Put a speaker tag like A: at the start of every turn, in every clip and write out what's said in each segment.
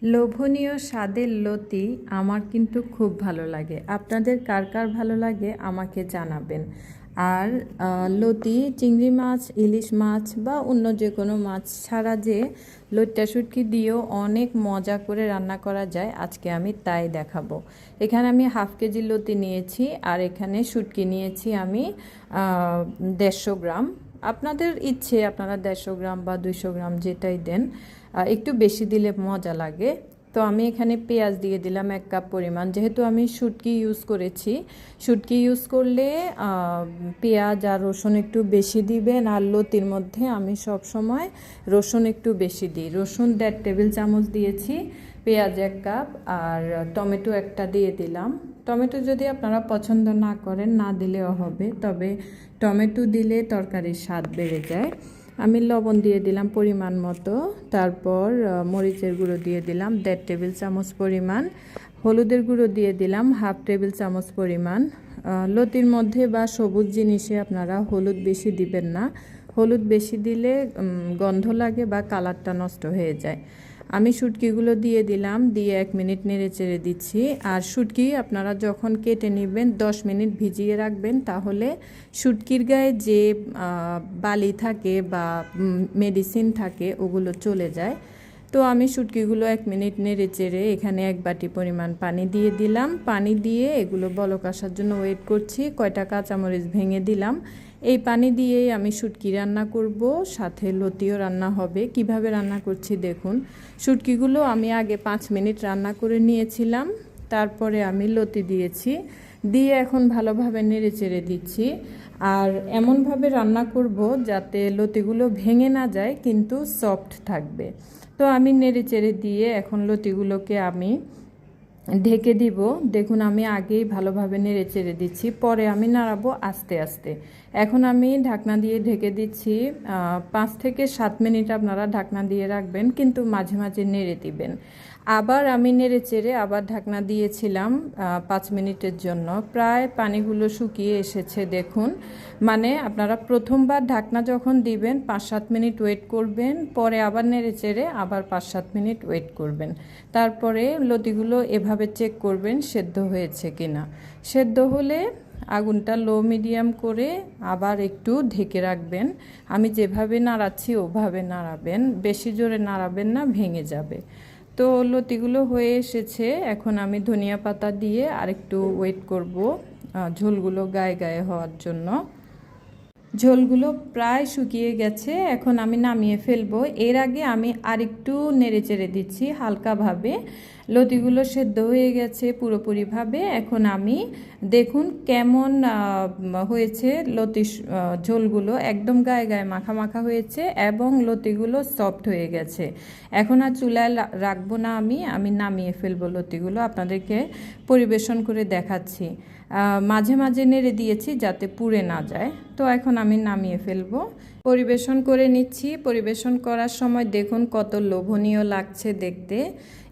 A: লোভনীয় স্বাদের লতি আমার কিন্তু খুব ভালো লাগে। আপনাদের কার কার ভালো লাগে আমাকে জানাবেন। আর লতি চিংড়ি মাছ, ইলিশ মাছ বা অন্য যে কোনো মাছ ছাড়া যে লইট্টা শুটকি দিয়েও অনেক মজা করে রান্না করা যায়, আজকে আমি তাই দেখাবো। এখানে আমি হাফ কেজি লতি নিয়েছি আর এখানে শুটকি নিয়েছি আমি 150 গ্রাম। আপনাদের ইচ্ছে আপনারা 150 গ্রাম বা 200 গ্রাম যেটাই দেন, একটু বেশি দিলে মজা লাগে। তো আমি এখানে পেঁয়াজ দিয়ে দিলাম 1 কাপ পরিমাণ, যেহেতু আমি শুটকি ইউজ করেছি। শুটকি ইউজ করলে পেঁয়াজ আর রসুন একটু বেশি দিবেন। আর লতির মধ্যে আমি সব সময় রসুন একটু বেশি দিই। রসুন 1.5 টেবিল চামচ দিয়েছি, পেঁয়াজ 1 কাপ আর টমেটো একটা দিয়ে দিলাম। টমেটো যদি আপনারা পছন্দ না করেন না দিলেও হবে, তবে টমেটো দিলে তরকারির স্বাদ বেড়ে যায়। আমি লবণ দিয়ে দিলাম পরিমাণ মতো, তারপর মরিচের গুঁড়ো দিয়ে দিলাম 1.5 টেবিল চামচ পরিমাণ, হলুদের গুঁড়ো দিয়ে দিলাম হাফ টেবিল চামচ পরিমাণ। লতির মধ্যে বা সবুজ জিনিসে আপনারা হলুদ বেশি দিবেন না, হলুদ বেশি দিলে গন্ধ লাগে বা কালারটা নষ্ট হয়ে যায়। আমি শুটকিগুলো দিয়ে দিলাম, দিয়ে 1 মিনিট নেড়ে চেড়ে দিচ্ছি। আর শুটকি আপনারা যখন কেটে নেবেন 10 মিনিট ভিজিয়ে রাখবেন, তাহলে শুটকির গায়ে যে বালি থাকে বা মেডিসিন থাকে ওগুলো চলে যায়। তো আমি শুটকিগুলো 1 মিনিট নেড়ে চেড়ে এখানে 1 বাটি পরিমাণ পানি দিয়ে দিলাম। পানি দিয়ে এগুলো বলক আসার জন্য ওয়েট করছি। কয়টা কাঁচামরিচ ভেঙে দিলাম। এই পানি দিয়েই আমি শুটকি রান্না করব, সাথে লতিও রান্না হবে। কিভাবে রান্না করছি দেখুন। শুটকিগুলো আমি আগে 5 মিনিট রান্না করে নিয়েছিলাম, তারপরে আমি লতি দিয়েছি, দিয়ে এখন ভালোভাবে নেড়ে চেড়ে দিচ্ছি। আর এমনভাবে রান্না করব যাতে লতিগুলো ভেঙে না যায় কিন্তু সফট থাকবে। তো আমি নেড়ে চেড়ে দিয়ে এখন লতিগুলোকে আমি ঢেকে দিব। দেখুন আমি আগেই ভালোভাবে নেড়ে চেড়ে দিচ্ছি, পরে আমি নাড়াবো আস্তে আস্তে। এখন আমি ঢাকনা দিয়ে ঢেকে দিচ্ছি। 5 থেকে 7 মিনিট আপনারা ঢাকনা দিয়ে রাখবেন, কিন্তু মাঝে মাঝে নেড়ে দিবেন। আবার আমি নেড়ে চেড়ে আবার ঢাকনা দিয়েছিলাম 5 মিনিটের জন্য। প্রায় পানিগুলো শুকিয়ে এসেছে দেখুন। মানে আপনারা প্রথমবার ঢাকনা যখন দিবেন 5-7 মিনিট ওয়েট করবেন, পরে আবার নেড়ে চেড়ে আবার 5-7 মিনিট ওয়েট করবেন। তারপরে লতিগুলো এভাবে চেক করবেন সেদ্ধ হয়েছে কিনা। সেদ্ধ হলে আগুনটা লো মিডিয়াম করে আবার একটু ঢেকে রাখবেন। আমি যেভাবে নাড়াচ্ছি ওভাবে নাড়াবেন, বেশি জোরে নাড়াবেন না, ভেঙে যাবে। তো লতিগুলো হয়ে এসেছে, এখন আমি ধনিয়া পাতা দিয়ে আরেকটু ওয়েট করব ঝোলগুলো গায়ে গায়ে হওয়ার জন্য। ঝোলগুলো প্রায় শুকিয়ে গেছে, এখন আমি নামিয়ে ফেলবো। এর আগে আমি আরেকটু নেড়ে চেড়ে দিচ্ছি হালকাভাবে। লতিগুলো সেদ্ধ হয়ে গেছে পুরোপুরিভাবে। এখন আমি দেখুন কেমন হয়েছে। লতি ঝোলগুলো একদম গায়ে গায়ে মাখা মাখা হয়েছে এবং লতিগুলো সফট হয়ে গেছে। এখন আর চুলায় রাখবো না, আমি নামিয়ে ফেলবো লতিগুলো, আপনাদেরকে পরিবেশন করে দেখাচ্ছি। মাঝে মাঝে নেড়ে দিয়েছি যাতে পুড়ে না যায়। তো এখন আমি নামিয়ে ফেলবো, পরিবেশন করে নিচ্ছি। পরিবেশন করার সময় দেখুন কত লোভনীয় লাগছে দেখতে।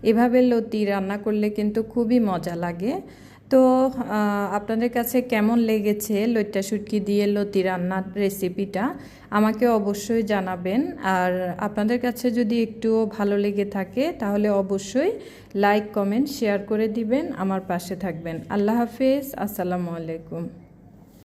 A: এভাবে লতি রান্না করলে কিন্তু খুবই মজা লাগে। তো আপনাদের কাছে কেমন লেগেছে লইট্টা শুটকি দিয়ে লতি রান্নার রেসিপিটা আমাকে অবশ্যই জানাবেন। আর আপনাদের কাছে যদি একটু ভালো লেগে থাকে তাহলে অবশ্যই লাইক, কমেন্ট, শেয়ার করে দিবেন, আমার পাশে থাকবেন। আল্লাহ হাফেজ, আসসালামু আলাইকুম।